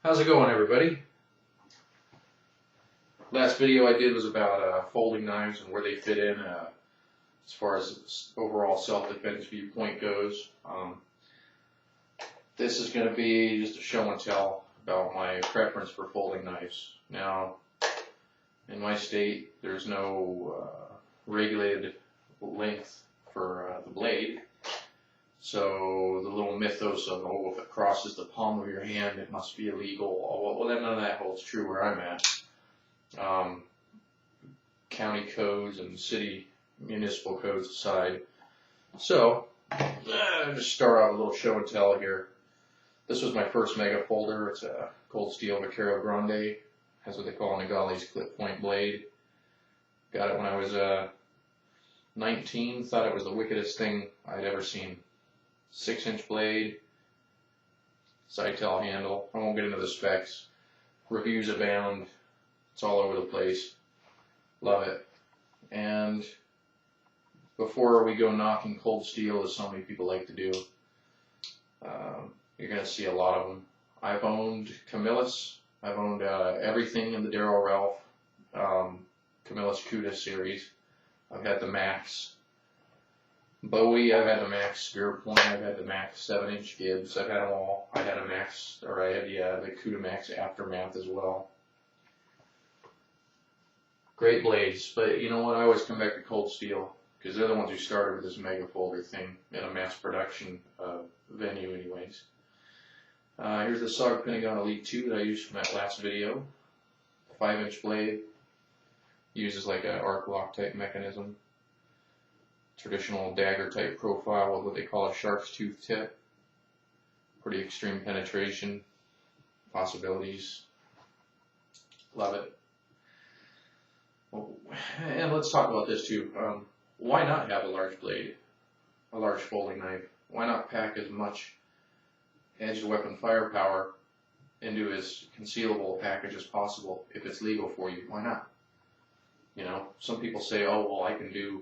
How's it going, everybody? Last video I did was about folding knives and where they fit in as far as overall self-defense viewpoint goes. This is going to be just a show and tell about my preference for folding knives. Now, in my state, there's no regulated length for the blade. So the little mythos of, oh, if it crosses the palm of your hand, it must be illegal. Well, none of that holds true where I'm at. County codes and city municipal codes aside. So, I'll just start off a little show and tell here. This was my first mega folder. It's a cold steel Vaquero Grande. Has what they call a Nagali's clip point blade. Got it when I was 19. Thought it was the wickedest thing I'd ever seen. 6-inch blade, side tail handle. I won't get into the specs. Reviews abound. It's all over the place. Love it. And before we go knocking cold steel, as so many people like to do, you're going to see a lot of them. I've owned Camillus. I've owned everything in the Darryl Ralph Camillus Cuda series. I've had the Max Bowie, I've had the Max Spear Point, I've had the Max 7-inch Gibbs, I've had them all. I had the Cuda Max Aftermath as well. Great blades, but you know what, I always come back to cold steel, because they're the ones who started with this mega folder thing in a mass production venue anyways. Here's the SOG Pentagon Elite 2 that I used from that last video. 5-inch blade, uses like an arc lock type mechanism. Traditional dagger type profile with what they call a shark's tooth tip. Pretty extreme penetration, possibilities. Love it. And let's talk about this too. Why not have a large blade, a large folding knife? Why not pack as much edged weapon firepower into as concealable a package as possible if it's legal for you? Why not? You know, some people say, oh, well, I can do,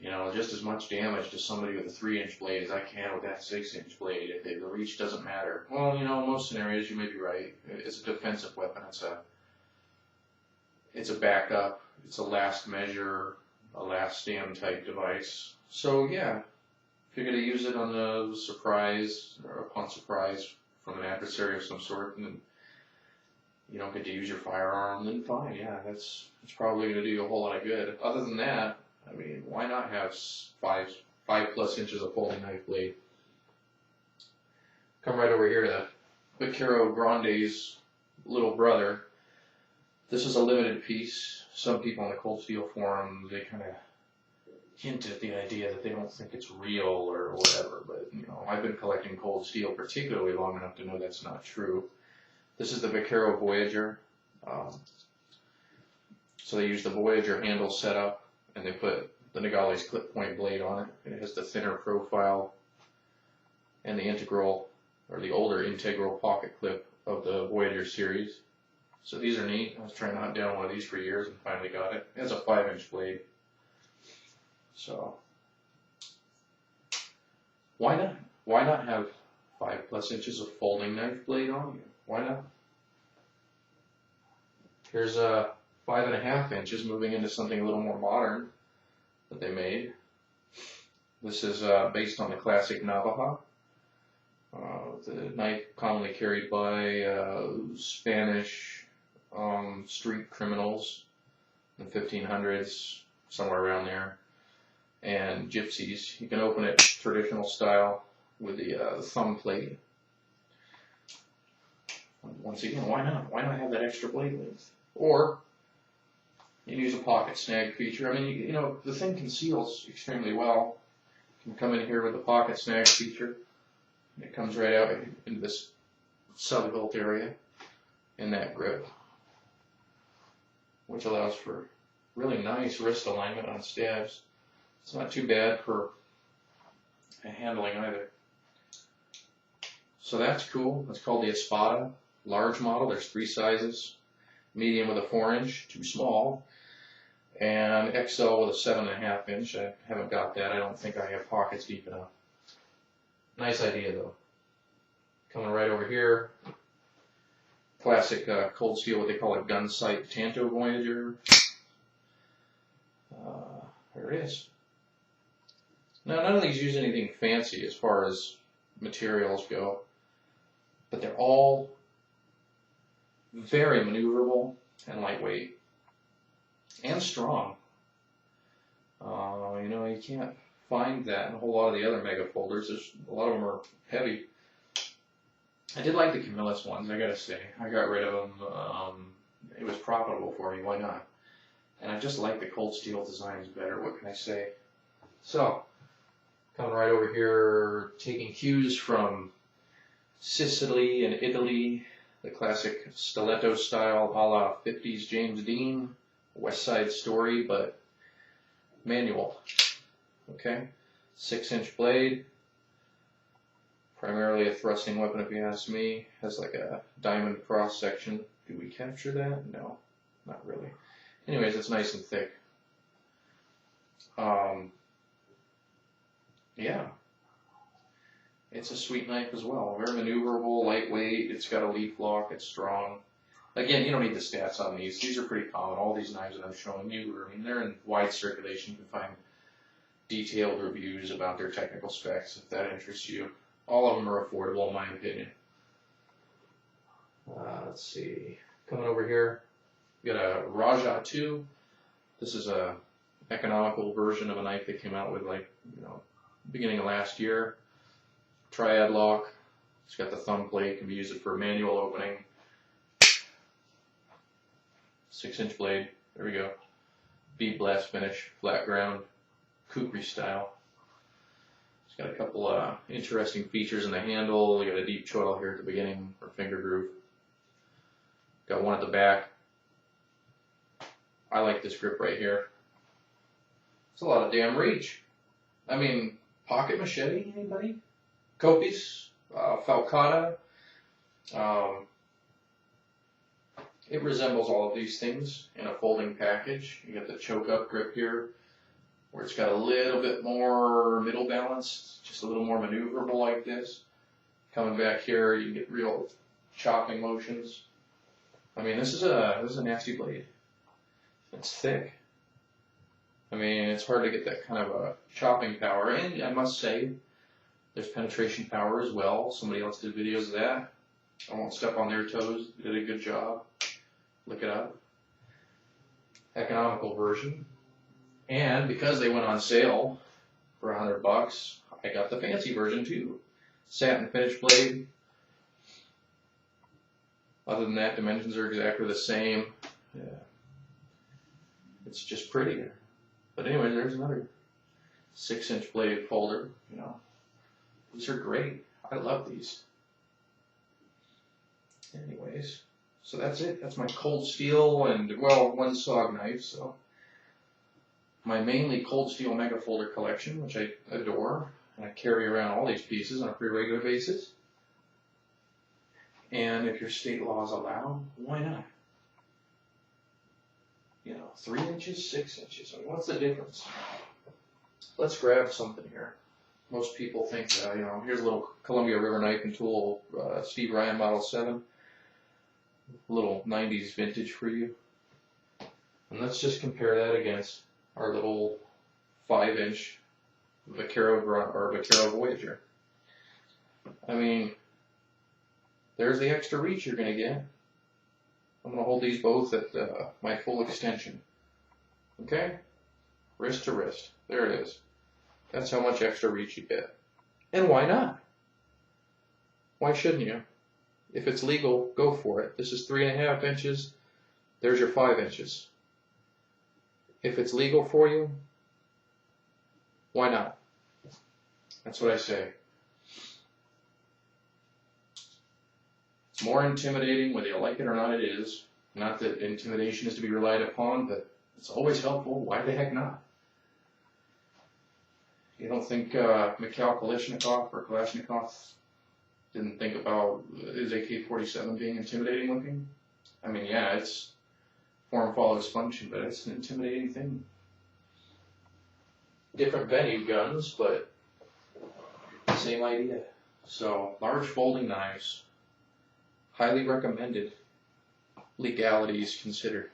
you know, just as much damage to somebody with a 3-inch blade as I can with that 6-inch blade. If the reach doesn't matter. Well, you know, in most scenarios you may be right. It's a defensive weapon. It's a backup. It's a last measure, a last stand type device. So yeah, if you're going to use it on a surprise or upon surprise from an adversary of some sort, and you don't get to use your firearm, then fine. Yeah, it's probably going to do you a whole lot of good. Other than that, I mean, why not have 5+ inches of folding knife blade? Come right over here to Vaquero Grande's little brother. This is a limited piece. Some people on the cold steel forum, they kind of hint at the idea that they don't think it's real or whatever. But you know, I've been collecting cold steel particularly long enough to know that's not true. This is the Vaquero Voyager. So they use the Voyager handle setup, and they put the Nagali's clip point blade on it. It has the thinner profile and the integral, or the older integral pocket clip of the Voyager series. So these are neat. I was trying to hunt down one of these for years and finally got it. It has a 5-inch blade. So why not? Why not have 5+ inches of folding knife blade on you? Why not? Here's 5.5 inches, moving into something a little more modern that they made. This is based on the classic Navaja. The knife commonly carried by Spanish street criminals in the 1500s, somewhere around there, and gypsies. You can open it traditional style with the thumb plate. Once again, why not? Why not have that extra blade length? Or you can use a pocket snag feature. I mean, you know, the thing conceals extremely well. You can come in here with the pocket snag feature. It comes right out into this sub-hilt area in that grip, which allows for really nice wrist alignment on stabs. It's not too bad for handling either. So that's cool. It's called the Espada large model. There's 3 sizes. Medium with a 4-inch, too small, and XL with a 7.5 inch. I haven't got that. I don't think I have pockets deep enough. Nice idea though. Coming right over here, Classic cold steel, what they call a gun sight Tanto Voyager. There it is. Now, none of these use anything fancy as far as materials go, but they're all very maneuverable and lightweight and strong. You know, you can't find that in a whole lot of the other mega folders. There's a lot of them are heavy. I did like the Camillus ones, I gotta say. I got rid of them. It was profitable for me. Why not? And I just like the cold steel designs better. What can I say? So, coming right over here, taking cues from Sicily and Italy, the classic stiletto style, a la 50s James Dean, West Side Story, but manual. Okay, 6-inch blade, primarily a thrusting weapon if you ask me. Has like a diamond cross section. Do we capture that? No, not really. Anyways, it's nice and thick. Yeah, it's a sweet knife as well. Very maneuverable, lightweight. It's got a leaf lock. It's strong. Again, you don't need the stats on these. These are pretty common. All these knives that I'm showing you, I mean, they're in wide circulation. You can find detailed reviews about their technical specs if that interests you. All of them are affordable in my opinion. Let's see. Coming over here, we got a Rajah 2. This is a economical version of a knife they came out with, like, you know, beginning of last year. Triad lock. It's got the thumb plate. Can be used for manual opening. 6-inch blade. There we go. Bead blast finish. Flat ground. Kukri style. It's got a couple interesting features in the handle. You got a deep choil here at the beginning for finger groove. Got one at the back. I like this grip right here. It's a lot of damn reach. I mean, pocket machete, anybody? Copies, falcata. It resembles all of these things in a folding package. You got the choke up grip here, where it's got a little bit more middle balance, just a little more maneuverable like this. Coming back here, you get real chopping motions. I mean, this is a nasty blade. It's thick. I mean, it's hard to get that kind of a chopping power. And I must say, there's penetration power as well. Somebody else did videos of that. I won't step on their toes. They did a good job. Look it up. Economical version. And because they went on sale for $100, I got the fancy version too. Satin finish blade. Other than that, dimensions are exactly the same. Yeah. It's just prettier. But anyway, there's another 6-inch blade folder. You know, these are great. I love these. Anyways, so that's it. That's my cold steel and, well, one SOG knife. So my mainly cold steel mega folder collection, which I adore, and I carry around all these pieces on a pretty regular basis. And if your state laws allow, why not? You know, 3 inches, 6 inches. I mean, what's the difference? Let's grab something here. Most people think, you know, here's a little Columbia River knife and tool, Steve Ryan Model 7. A little 90s vintage for you. And let's just compare that against our little 5-inch Vaquero Voyager. I mean, there's the extra reach you're going to get. I'm going to hold these both at my full extension. Okay? Wrist to wrist. There it is. That's how much extra reach you get. And why not? Why shouldn't you? If it's legal, go for it. This is 3.5 inches. There's your 5 inches. If it's legal for you, why not? That's what I say. It's more intimidating, whether you like it or not, it is. Not that intimidation is to be relied upon, but it's always helpful. Why the heck not? You don't think Mikhail Kalashnikov or Kalashnikov didn't think about his AK-47 being intimidating looking? I mean, yeah, it's form follows function, but it's an intimidating thing. Different venue guns, but same idea. So, large folding knives, highly recommended legalities considered.